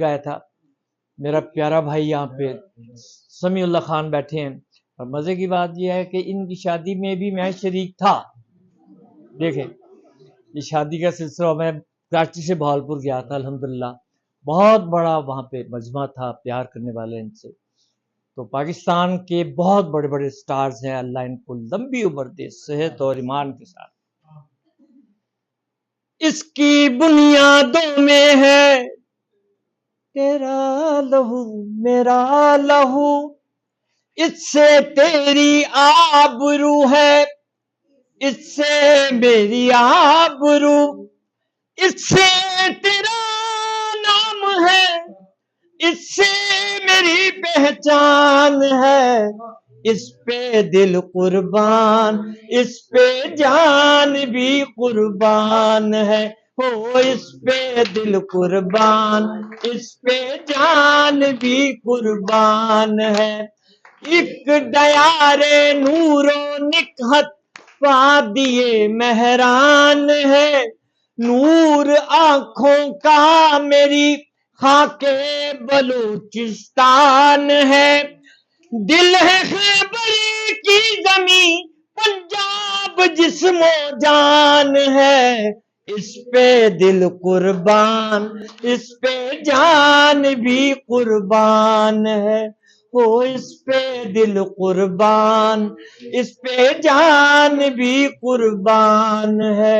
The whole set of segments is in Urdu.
گیا تھا. میرا پیارا بھائی یہاں پہ سمیع اللہ خان بیٹھے ہیں، اور مزے کی بات یہ ہے کہ ان کی شادی میں بھی میں شریک تھا. دیکھیں یہ شادی کا سلسلہ، میں کراچی سے بہاولپور گیا تھا. الحمدللہ بہت بڑا وہاں پہ مجمع تھا پیار کرنے والے ان سے. تو پاکستان کے بہت بڑے بڑے سٹارز ہیں، اللہ ان کو لمبی عمر دے صحت اور ایمان کے ساتھ. اس کی بنیادوں میں ہے تیرا لہو میرا لہو، اس سے تیری آبرو ہے، اس سے میری آبرو، اس سے تیرا نام ہے، اس سے میری پہچان ہے. اس پہ دل قربان، اس پہ جان بھی قربان ہے. ہو اس پہ دل قربان، اس پہ جان بھی قربان ہے. ایک دیار نور و نکہت پا دیے مہران ہے. نور آنکھوں کا میری خاک بلوچستان ہے. دل ہے خیبر کی زمین، پنجاب جسم و جان ہے. اس پہ دل قربان، اس پہ جان بھی قربان ہے. ہو اس پہ دل قربان، اس پہ جان بھی قربان ہے.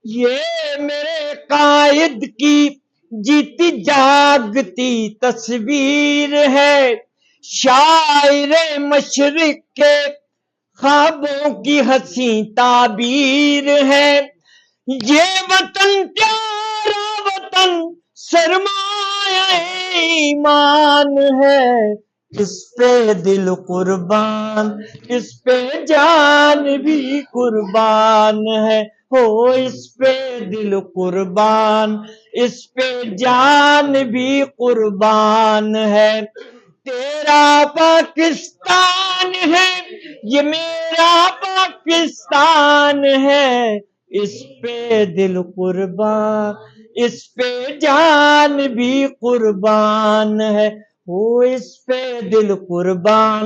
یہ میرے قائد کی جیتی جاگتی تصویر ہے، شاعر مشرق کے خوابوں کی حسین تعبیر ہے. یہ وطن پیارا وطن سرمایہ ایمان ہے. اس پہ دل قربان، اس پہ جان بھی قربان ہے. ہو اس پہ دل قربان، اس پہ جان بھی قربان ہے. تیرا پاکستان ہے، یہ میرا پاکستان ہے. اس پہ دل قربان، اس پہ جان بھی قربان ہے. ہو اس پہ دل قربان،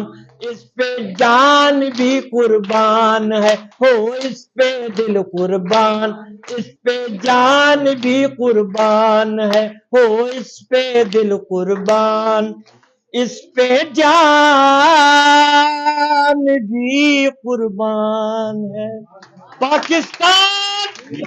اس پہ جان بھی قربان ہے. ہو اس پہ دل قربان، اس پہ جان بھی قربان ہے. ہو اس پہ دل قربان، اس پہ جان بھی قربان ہے. پاکستان